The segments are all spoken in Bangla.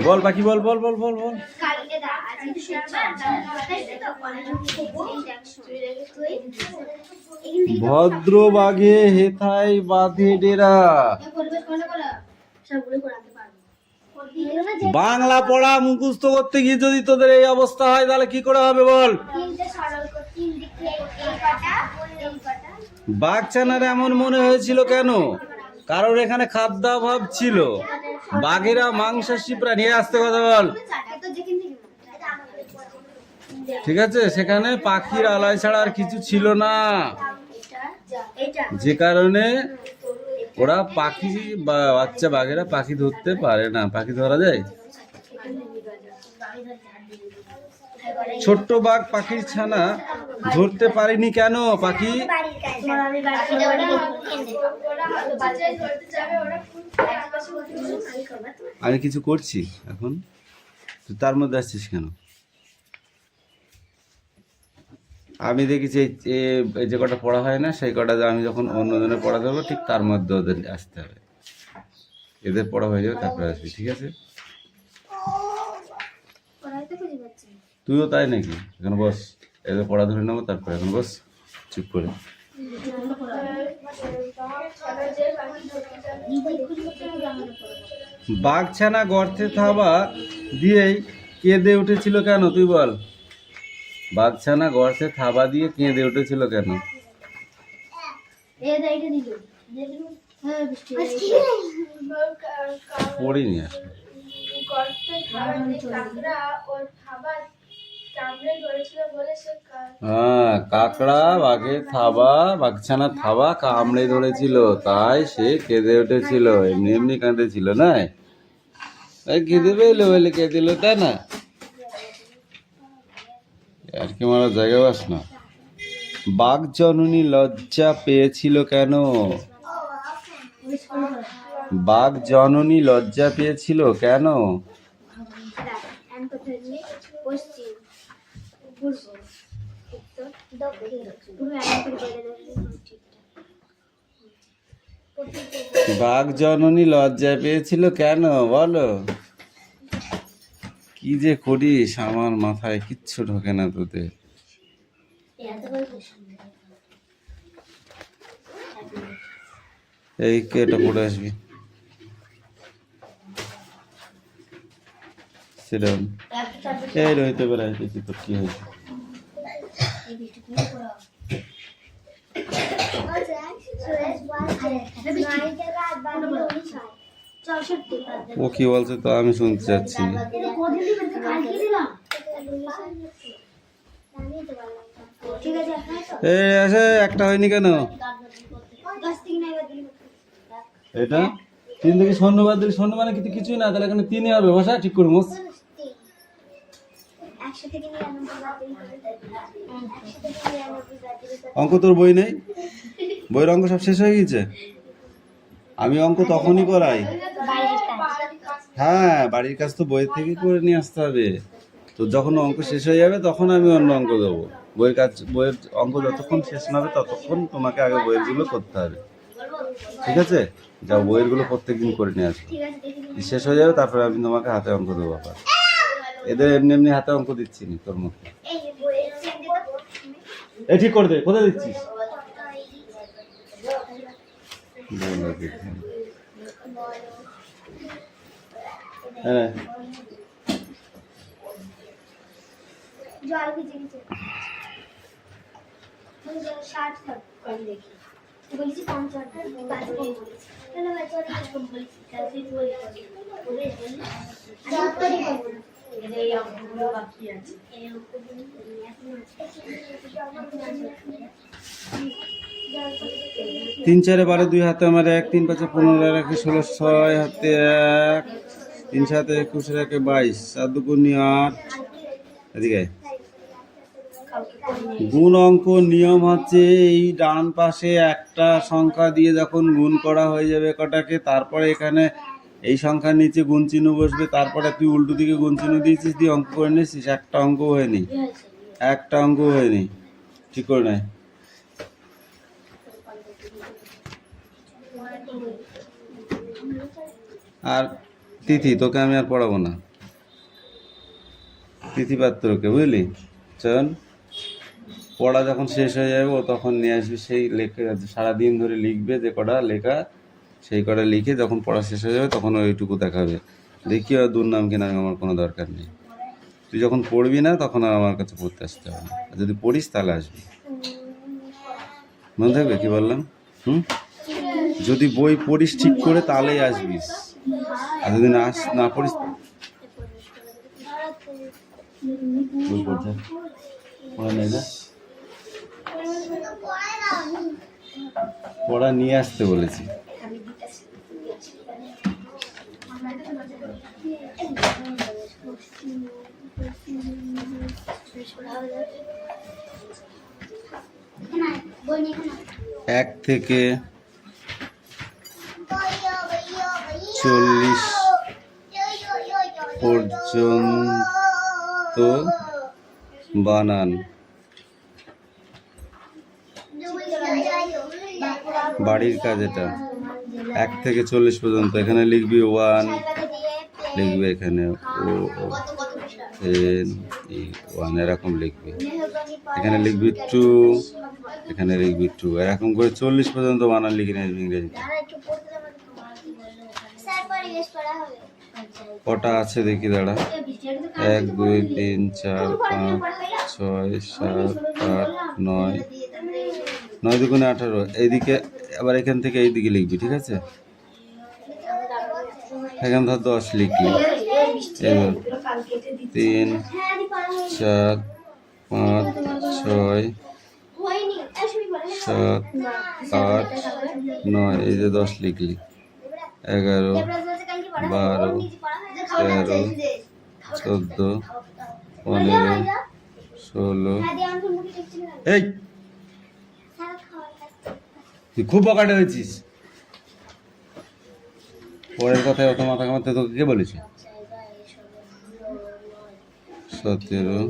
বল পাখি বল বল বল বল বল। ভদ্র বাঘে হেথায় বাঁধে ডেরা। বাংলা পড়া মুখস্থ করতে গিয়ে যদি তোদের এই অবস্থা হয় তাহলে কি করে হবে বল? বাঘছানার এমন মনে হয়েছিল কেন? কারণ এখানে খাদ্যাভাব ছিল। বাঘেরা মাংসাশী প্রাণী। আসতে কথা বল, ঠিক আছে? সেখানে পাখির আলায় ছাড়া আর কিছু ছিল না, যে কারণে ওরা পাখি বা বাচ্চা বাঘেরা পাখি ধরতে পারে না। পাখি ধরা যায়? ছোট্ট বাঘ পাখির ছানা ধরতে পারেনি কেন? পাখি আমি কিছু করছি এখন, তুই তার মধ্যে আসছিস কেন? আমি দেখেছি এই যে কটা পড়া হয় না, সেই কটা আমি যখন অন্যজনের পড়া ধরবো ঠিক তার মধ্যে ওদের আসতে হবে। এদের পড়া হয়ে যাবে তারপরে আসবি, ঠিক আছে? তুইও তাই নাকি? এখন বস, এদের পড়া ধরে নেবো তারপরে। এখন বস চুপ করে। বাঘছানা গর্তে থাবা দিয়েই কেঁদে উঠেছিল কেন? তুই বল। বাঘছানা গর্তে থাবা দিয়ে কেঁদে উঠেছিল কেন? পড়িনি আসলে। হ্যাঁ, কাকড়া বাঘের থাবা, বাঘছানার থাবা কামড়ে ধরেছিল, তাই সে কেঁদে উঠেছিল। এমনি এমনি কাঁদেছিল না, কেঁদে পেলো বলে কেঁদিল, তাই না? আর কি মারা জায়গা বাস না। বাঘ জননী লজ্জা পেয়েছিল কেন? বাঘ জননী লজ্জা পেয়েছিল কেন? বাঘ জননী লজ্জা পেয়েছিল কেন বলো? কি যে করিস, আমার মাথায় কিচ্ছু ঢোকে না তোদের। এই কেটা পড়ে আসবি সেরকম। এই রইতে বেড়াই দেখি তোর কি হয়েছে। ও কি বলছে তো আমি শুনতে চাচ্ছি। এই আসে একটা হয়নি কেন? এটা তিন থেকে শূন্য বাদ দিলে শূন্য মানে কিন্তু কিছুই না, তাহলে এখানে তিনই হবে। ভাষা ঠিক করবো। অঙ্ক তোর বই নেই? বইয়ের অঙ্ক সব শেষ হয়ে গেছে? আমি অঙ্ক তখনই করাই। হ্যাঁ, বাড়ির কাজ তো বইয়ের থেকে করে নিয়ে আসতে হবে। তো যখন অঙ্ক শেষ হয়ে যাবে তখন আমি অন্য অঙ্ক দেবো। বইয়ের কাজ, বইয়ের অঙ্ক যতক্ষণ শেষ না হবে ততক্ষণ তোমাকে আগে বইয়েরগুলো করতে হবে, ঠিক আছে? যাও, বইয়েরগুলো প্রত্যেকদিন করে নিয়ে আসবে। শেষ হয়ে যাবে তারপরে আমি তোমাকে হাতে অঙ্ক দেবো। আবার এদের এমনি এমনি হাতে অঙ্ক দিচ্ছি নি তোর মধ্যে। এ ঠিক করে দে, কোথায় দিচ্ছিস? হ্যাঁ, তিন চারে 12, 2 হাতে আমার 1, 3 5 15, 1 16, 6 হাতে 1, 3 7 21, 1 22, 4 2 8। এদিকে গুণ অঙ্ক নিয়ম হচ্ছে এই ডান পাশে একটা সংখ্যা দিয়ে যখন গুণ করা হয়ে যাবে কটাকে, তারপরে এখানে এই সংখ্যার নিচে গুণ চিহ্ন বসবে। তারপরে তুই উল্টো দিকে গুণ চিহ্ন দিয়েছিস, দিয়ে অঙ্ক করে নিয়েছিস। একটা অঙ্ক হয়নি, একটা অঙ্ক হয়নি। ঠিক করে নেয়। আর তিথি, তোকে আমি আর পড়াবো না। তিথি পাত্রকে, বুঝলি? চল, পড়া যখন শেষ হয়ে যাবে ও তখন নিয়ে আসবি সেই লেখা, সারাদিন ধরে লিখবে যে কটা লেখা, সেই কটা লিখে যখন পড়া শেষ হয়ে যাবে তখন ওইটুকু দেখাবে। দেখি আর দুর্নাম কিনা আমার কোনো দরকার নেই। তুই যখন পড়বি না তখন আর আমার কাছে পড়তে আসতে হবে না। আর যদি পড়িস তাহলে আসবি, মনে থাকবে কি বললাম? যদি বই পড়িস ঠিক করে তাহলেই আসবিস, আর যদি না পড়িস বই পড়ছে পড়া নেই না, পড়া নিয়ে আসতে বলেছি। এক থেকে 40 পর্যন্ত বানান। বাড়ির কাজ এটা। 1 থেকে 40 পর্যন্ত। এখানে লিখবি 1, লিখবে এখানে O-N-E-1 এরকম লিখবি। এখানে লিখবি 2, এখানে লিখবি 2, এরকম করে 40 পর্যন্ত বানান লিখে নিয়ে আসবি ইংরেজিতে। কটা আছে দেখি, দাঁড়া। 1 2 3 4 5 6 7 8 9, 9 দুগুণে 18। এইদিকে আবার এখান থেকে এইদিকে লিখবি, ঠিক আছে? এখানে ধর 10 লিখলি। এবার 3 4 5 6 7 8 9, এই যে 10 লিখলি। 11 12 13 14 15 16। এই তুই খুব বকাটে হয়েছিস। পরের কথায় অত মাথা কামাতে তোকে কে বলেছে? 17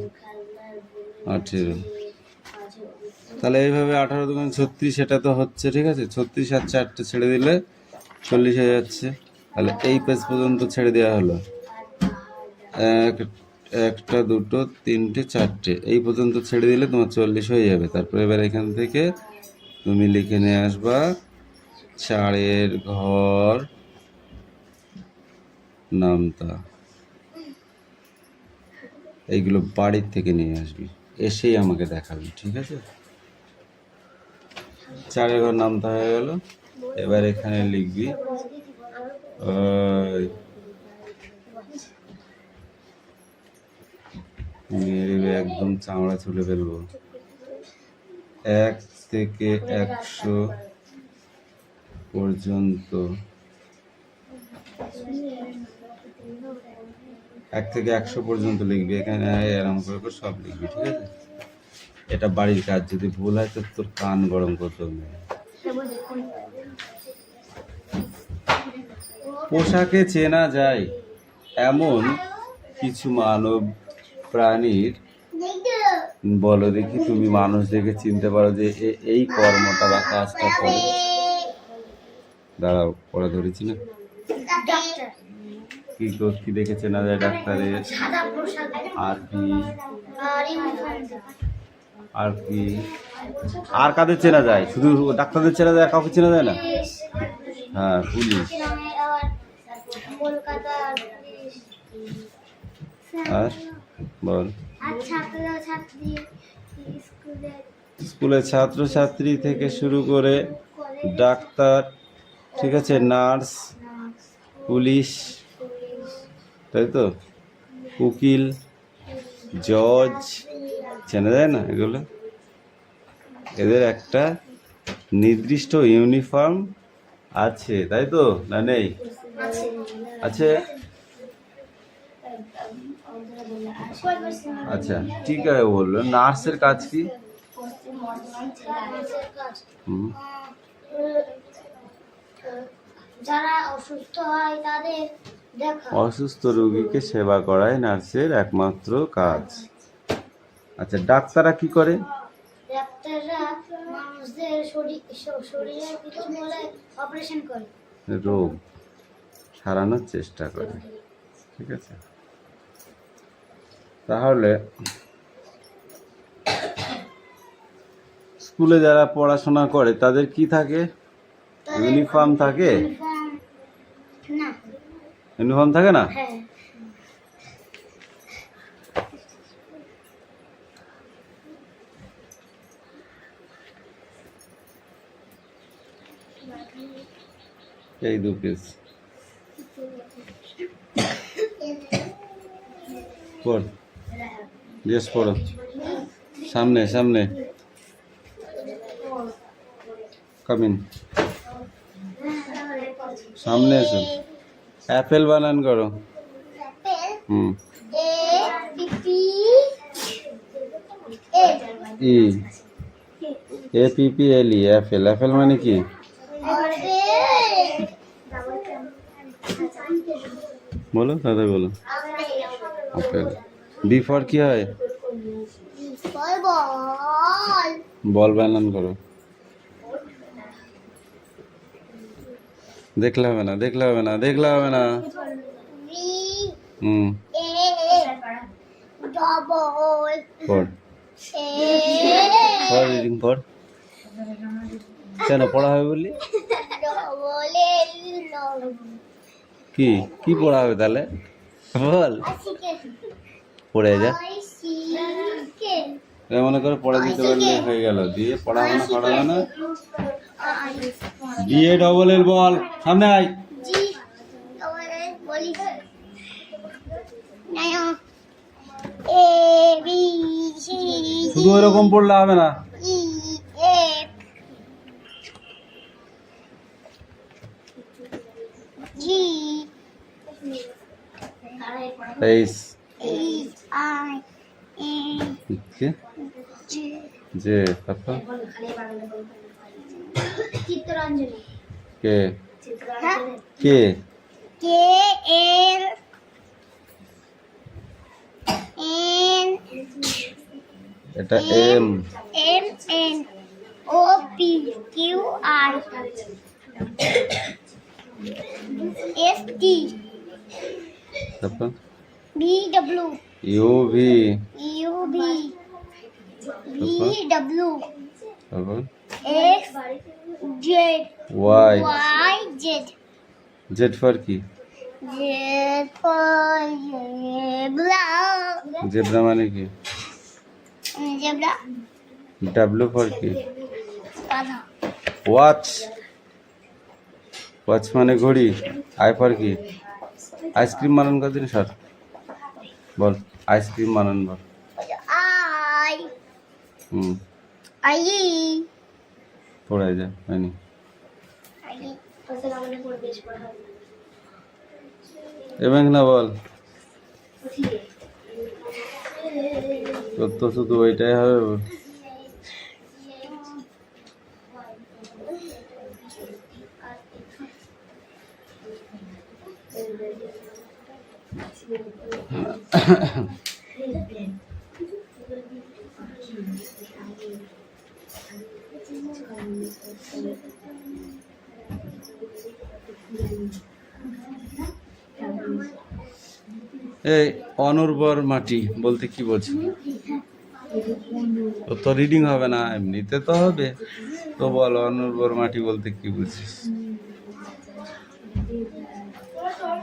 18। তাহলে এইভাবে 18 দুগুণ 36, সেটা তো হচ্ছে, ঠিক আছে? 36 আর 4টে ছেড়ে দিলে 40 হয়ে যাচ্ছে। তাহলে এই পেজ পর্যন্ত ছেড়ে দেওয়া হলো। 1 1টা 2টো 3টে 4টে, এই পর্যন্ত ছেড়ে দিলে তোমার 40 হয়ে যাবে। তারপরে এবার এখান থেকে তুমি লিখে নিয়ে আসবা 4-এর ঘর নামতা। এইগুলো বাড়ির থেকে নিয়ে আসবি, এসেই আমাকে দেখাবি, ঠিক আছে? 4-এর ঘর নামতা হয়ে গেল। এবার এখানে লিখবি একদম চামড়া ছুলে ফেলবো। 1 থেকে 100 পর্যন্ত। 1 থেকে 100 পর্যন্ত লিখবি। এখানে এরকম করে সব লিখবি, ঠিক আছে? এটা বাড়ির কাজ। যদি ভুল হয় তো তোর কান গরম করতে হবে। পোশাকে চেনা যায় এমন কিছু মানব প্রাণীর বলো দেখি, তুমি মানুষ দেখে চিনতে পারো যে এই কর্মটা বা কাজটা করে। দাঁড়াও, পড়া ধরেছি না। কি দেখে চেনা যায় ডাক্তারের? আর কি আর কাদের চেনা যায়? শুধু ডাক্তারদের চেনা যায়, কাউকে চেনা যায় না? হ্যাঁ, পুলিশ। আর বল, স্কুলের ছাত্রছাত্রী থেকে শুরু করে ডাক্তার, ঠিক আছে, নার্স, পুলিশ, তাই তো, উকিল, জজ, চেনা যায় না এগুলো? এদের একটা নির্দিষ্ট ইউনিফর্ম আছে, তাই তো, না নেই? আছে। আচ্ছা, ঠিক আছে। বললো নার্সের কাজ কি? যারা অসুস্থ হয় তাদের দেখা। অসুস্থ রোগীকে সেবা করাই নার্সের একমাত্র কাজ। আচ্ছা, ডাক্তাররা কি করে? ডাক্তাররা মানুষদের শরীরে কিছু হলে অপারেশন করে। রোগ, হারানোর চেষ্টা করে। ঠিক আছে, তাহলে স্কুলে যারা পড়াশোনা করে তাদের কি থাকে? ইউনিফর্ম থাকে? না। ইউনিফর্ম থাকে না? হ্যাঁ। এই 2 পিস পড়, ড্রেস পড়ো, সামনে সামনে কামিন, সামনে এসো। অ্যাপেল বানান করো। হুম, ই APPLE, অ্যাপেল। অ্যাপেল মানে কি? বলো দাদা, বলো। আপেল। বি ফর কি হয়? বল বানান করো। দেখলে হবে না, দেখলে হবে না, দেখলে হবে না। হুম, পড়, পড়, রিডিং পড়। কেন পড়া হবে বললি? কি কি পড়া হবে তাহলে? বল, পড়ে যা। মনে করে পড়া দিতে পারলে হয়ে গেল, দিয়ে পড়াবে না। DA বল, সামনে আয়। শুধু এরকম পড়লে হবে না। যে তারপর চিত্রাঞ্জলি। কে কে এটা M তারপর UV তারপর Y Z ফর কি? জেব্রা মানে কি? W ফর কি? ওয়াচ মানে ঘড়ি। I ফর কি? আইসক্রিম বানান কদিন স্যার বল, আইসক্রিম বানান বল। হুম, পড়ে যা, হয়নি। এবং না বল, তোর তো শুধু ওইটাই হবে। এই অনুর্বর মাটি বলতে কি বলছি? তো রিডিং হবে না, এমনিতে তো হবে। তো বল, অনুর্বর মাটি বলতে কি বুঝিস?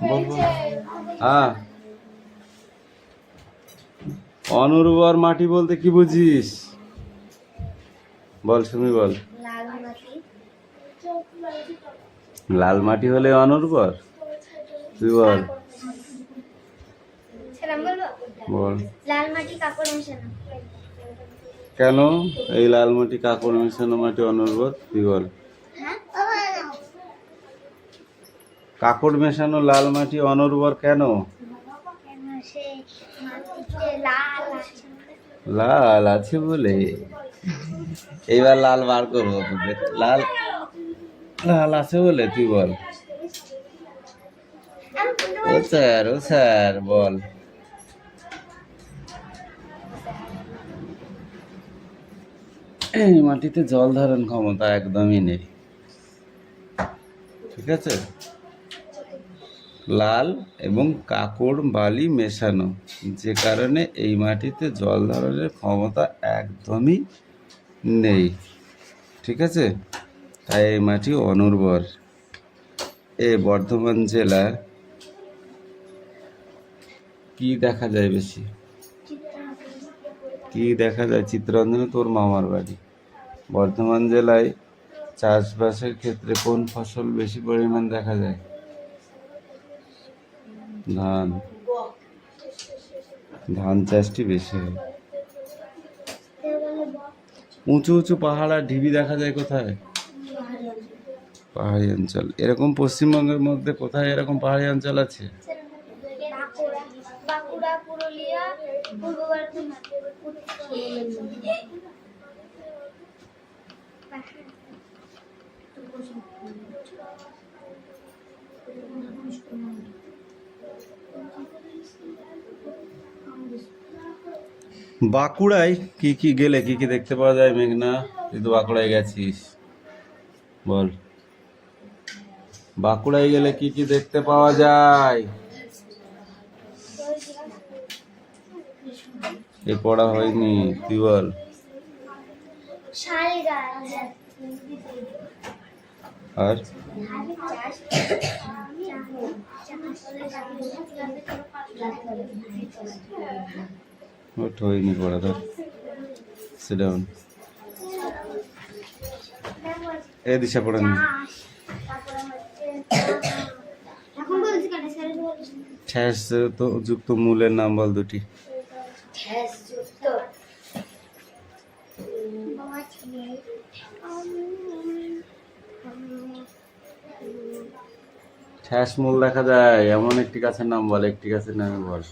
বলবো হ্যাঁ, অনুর্বর মাটি বলতে কি বুঝিস? বল সুমি, বল। লাল মাটি হলে অনুর্বর? তুই বল। বল, লাল মাটি কাকড় মেশানো। কেন এই লাল মাটি কাকড় মেশানো মাটি অনুর্বর? তুই বল। কাকড় মেশানো লাল মাটি অনুর্বর কেন? লাল আছে বলে। এইবার লাল বার করবো তোদের। লাল আছে বলে তুই বল। ও স্যার বল। এই মাটিতে জল ধারণ ক্ষমতা একদমই নেই, ঠিক আছে? লাল এবং কাকড় বালি মেশানো, যে কারণে এই মাটিতে জল ধারণের ক্ষমতা একদমই নেই। ঠিক আছে, তাই এই মাটি অনুর্বর। বর্ধমান জেলার কি দেখা যায় বেশি? কি দেখা যায়? চিত্তরঞ্জনে তোর মামার বাড়ি। বর্ধমান জেলায় চাষবাসের ক্ষেত্রে কোন ফসল বেশি পরিমাণ দেখা যায়? ধান। ধান চাষটি বেশি হয়। উঁচু উঁচু পাহাড় আর ঢিবি দেখা যায় কোথায়? পাহাড়ি অঞ্চল। এরকম পশ্চিমবঙ্গের মধ্যে কোথায় এরকম পাহাড়ি অঞ্চল আছে? বাঁকুড়া, পুরুলিয়া, পূর্ব বর্ধমান। বাঁকুড়ায় কি কি গেলে কি কি দেখতে পাওয়া যায় মেঘনা? তুই তো বাঁকুড়ায় গেছিস, বল। বাঁকুড়ায় গেলে কি কি দেখতে পাওয়া যায়? এ পড়া হয়নি, তুই বল। শাল গাছ আর ওঠ, হয়নি পড়া, ধর সিট ডাউন। এ দিশা পড়েনি। এখন বলছি কেন ছেড়ে দেবো? ঠ্যাস তো যুক্ত মূলের নাম বল দুটি। ঠ্যাস যুক্ত ঠ্যাস মূল দেখা যায় এমন একটি গাছের নাম বল, একটি গাছের নাম বল।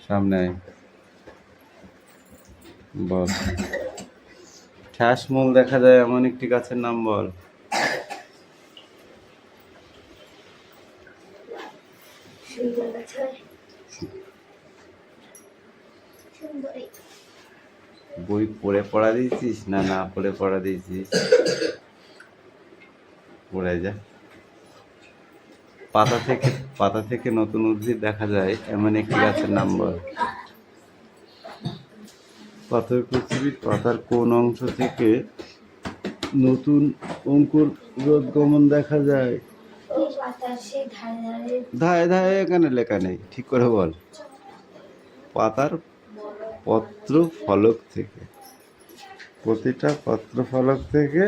সামনে আয়, বল। ঠ্যাস মূল দেখা যায় এমন একটি গাছের নাম বল। বই পড়ে পড়া দিয়েছিস না না পড়ে পড়া দিয়েছিস? পড়ে যা। পাতা থেকে নতুন উদ্ভিদ দেখা যায় এমন একটি গাছের নাম বল। পাতার পৃথিবীর পাতার কোন অংশ থেকে নতুন অঙ্কুর রোদগমন দেখা যায়? ধারে ধারে এখানে লেখা নেই, ঠিক করে বল। পাতার পত্র ফলক থেকে, প্রতিটা পত্র ফলক থেকে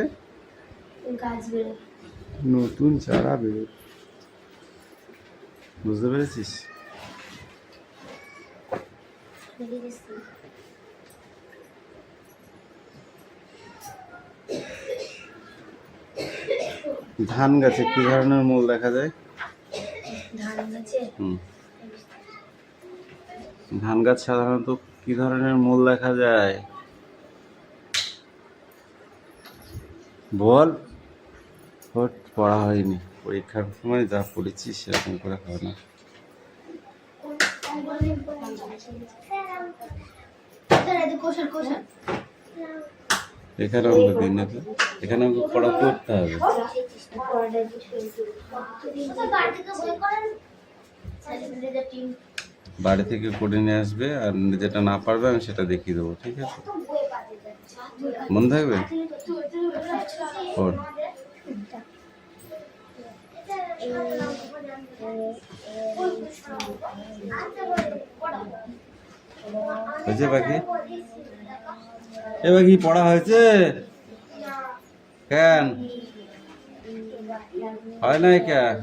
নতুন চারা বেরোয়। বুঝতে পেরেছিস? ধান গাছে কি ধরনের মূল দেখা যায়? ধান গাছ সাধারণত কি ধরনের মূল দেখা যায় বল। পড়া হয়নি, পরীক্ষার সময় যা পড়েছি সেরকম করে হয় না। এখানে অঙ্ক দিন না, এখানে অঙ্ক পড়া করতে হবে। বাড়ি থেকে করে নিয়ে আসবে, আর যেটা না পারবে আমি সেটা দেখিয়ে দেবো, ঠিক আছে? মনে থাকবে? হয়েছে বাকি? এ বাকি পড়া হয়েছে? কেন হয় নাই? কেন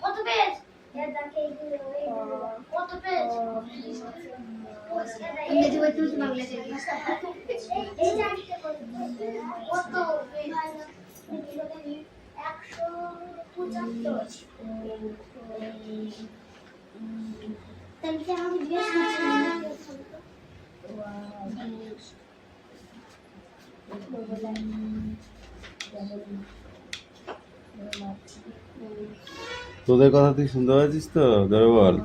কত পেজ? কত পেজ ইংরেজি বই তুমি বাংলা এই জানতে কত পেজ 175 তাহলে কি আমাকে জিজ্ঞেস তোদের কথা তুই শুনতে পাচ্ছিস তো? ধরে বল।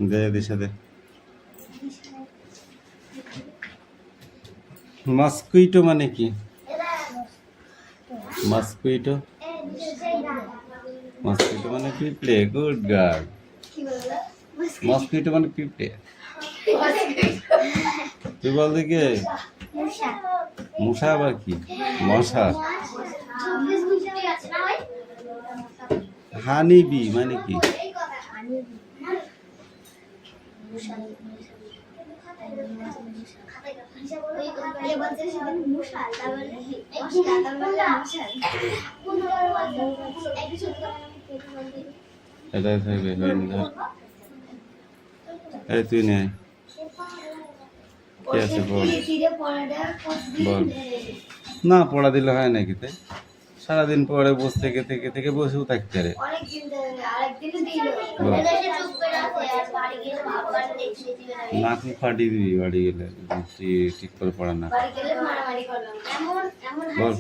দে দিশা দে। মস্কুইটো মানে কি? মস্কুইটো মস্কুইটো মানে পিঁপড়ে। Good girl. মস্কুইটো মানে পিঁপড়ে। তুই বল দেখে। মশা আবার কি? মশা। হানি বি মানে কি? এটাই থাকবে। এই তুই নে। কি আছে বল। বল না, পড়া দিলে হয় নাকি? তাই সারাদিন পরে বসে থেকে থেকে থেকে বসেও থাকতে রে। নাকি ফাটিয়ে দিবি বাড়ি গেলে ঠিক করে পড়া না। বল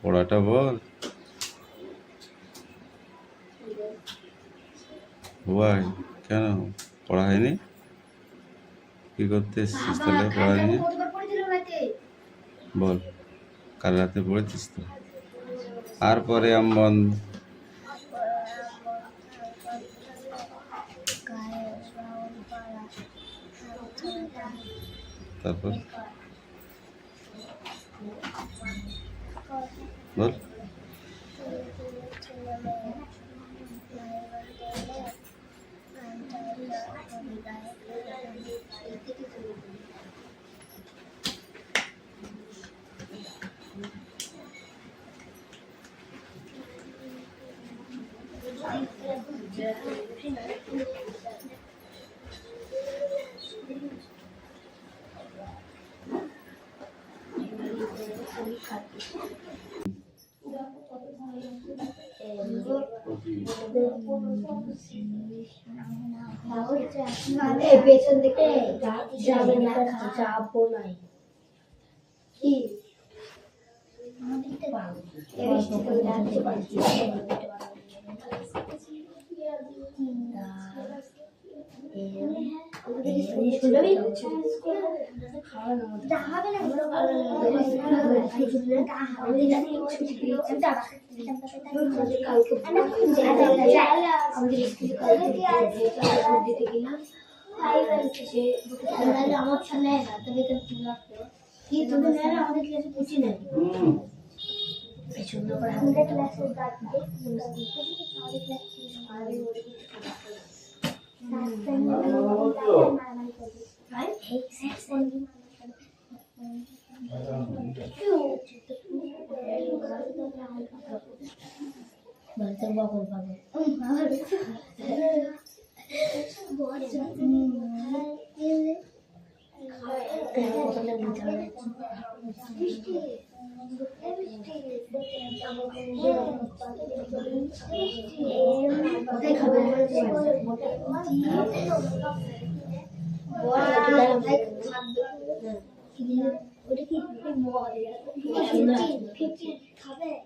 পড়াটা বল। ভাই কেন পড়া হয়নি? কি করতে এসেছিস তাহলে পড়া নিয়ে? বল কাল রাতে পড়েছিস তো? আর পরে আমন তারপর বল। পেছন দিকে যাবে না, যাবো নাই কি আমার সামনে কি তুমি আমাদের ক্লাসে পুছি নাই পেছন করে আমাদের ক্লাসে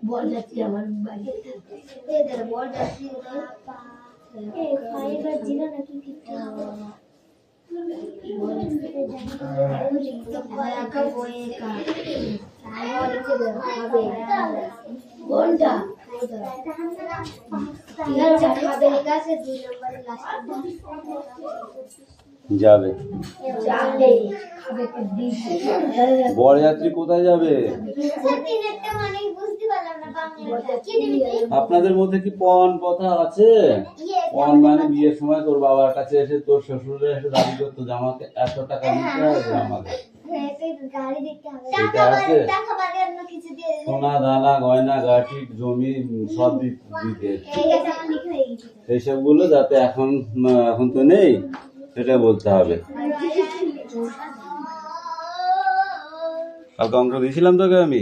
বল যাচ্ছি আমার বাড়ি বল যাচ্ছি যাবে বরযাত্রী কোথায় যাবে? আপনাদের মধ্যে কি পণ কথা আছে? পণ মানে বিয়ের সময় তোর বাবার কাছে এসে তোর শ্বশুরে এসে দাবি করতো যে আমাকে এত টাকা দিতে হবে আমাকে, এটা আছে? সোনা দানা গয়না গাটি জমি সব দিতে এইসব গুলো যাতে এখন এখন তো নেই সেটা বলতে হবে। কালকে অঙ্ক দিয়েছিলাম তোকে আমি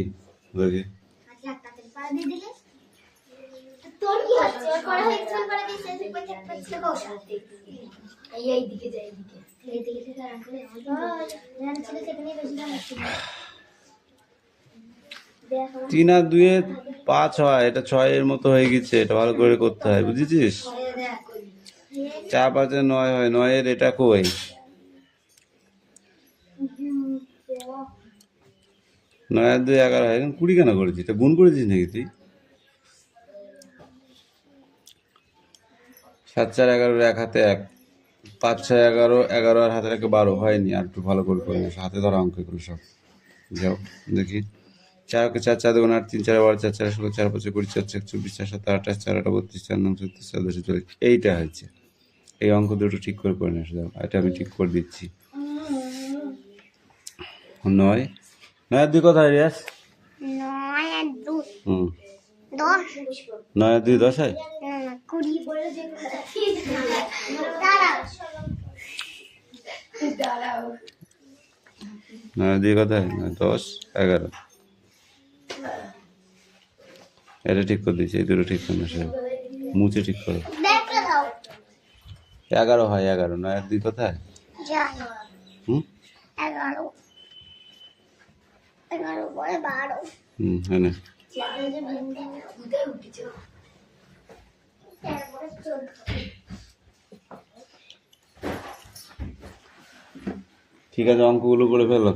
দেখি তিন আর দুয়ে 5 হয়, এটা 6 এর মতো হয়ে গেছে, এটা ভালো করে করতে হয় বুঝেছিস? 4 5 এর 9 হয়, 9 এর এটা কই? 9 আর 2 11 হয়, এখন 20 কেন করেছিস? এটা গুণ করেছিস নাকি তুই? 7 4 11 এক হাতে 1, 5 6 11 11 আর হাতে 12 হয়নি, আর একটু ভালো করে করে নিস, হাতে ধরা অঙ্ক এগুলো সব। যাও দেখি 4 কে 4 4 2 8 3 4 12 4 4 16 4 5 20 4 4 24 4 7 28 4 8 32 4 9 34 4 10 40, এইটা হয়েছে। এই অঙ্ক দুটো ঠিক করে করে নিস, দাও এটা আমি ঠিক করে দিচ্ছি। 9 9 আর 2 কোথায় রিয়াস? 9 আর 2 10 9 আর 2 10 হয়? 20 9 আর 2 কোথায়? 10 11, এটা ঠিক করে দিচ্ছি, এই দুটো ঠিক করে নিস, মুছে ঠিক করো। 11 হয় 11, 9 আর 2 কোথায়? 11 পরে 12 হ্যাঁ না ঠিক আছে, অঙ্কগুলো করে ফেলো।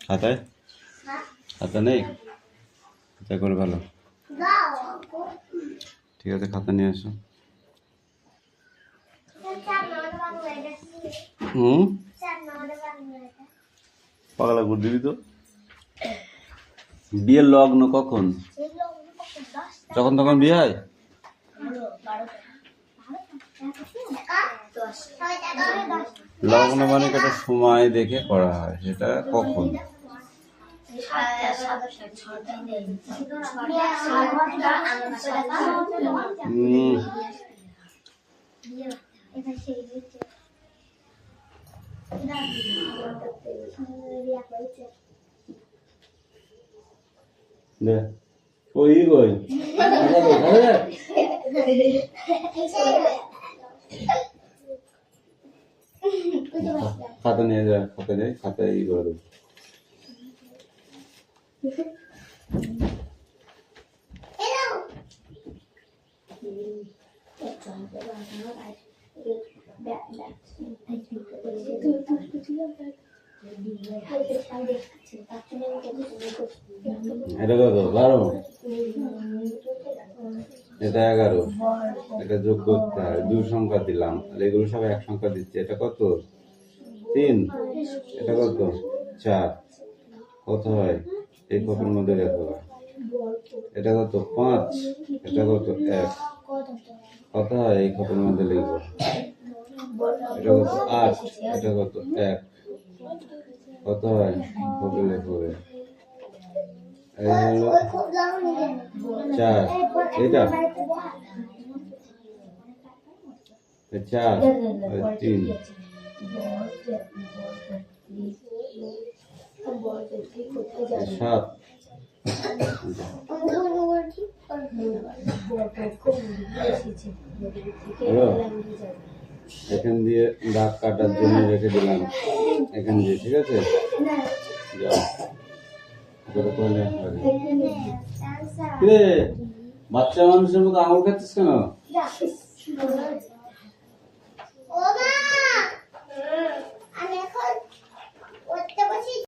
খাতায় খাতা নেই, খাতা করে ফেলো। ঠিক আছে, খাতা নিয়ে আসো। পাগলা করে দিবি তো। বিয়ের লগ্ন কখন? যখন তখন বিয়ে হয়? লগ্ন মানে একটা সময় দেখে করা হয়, সেটা কখন? ওই কই খাতা নিয়ে যা, খাতা নেই, খাতায় ই করে দেবো। এটা কত? 12, এটা 11, এটা যোগ করতে হয়, 2 সংখ্যা দিলাম, এগুলো সব এক সংখ্যা দিচ্ছে। এটা কত? 3, এটা কত? 4, কত হয়? এই কপের মধ্যে রেখো। এটা কত? 5, এটা কত? 1, কত হয়? এই কপের মধ্যে লিখবো। এটা কত? 8, এটা কত? 1, কত হয়? কপে লিখবে। এই হলো 4, এটা 4 আর 3, 7। এখান দিয়ে দাগ কাটার জন্য রেখে দিলাম, এখান দিয়ে, ঠিক আছে? যাও বাচ্চা মানুষের মতো আঙুল খাচ্ছিস কেন? ও মা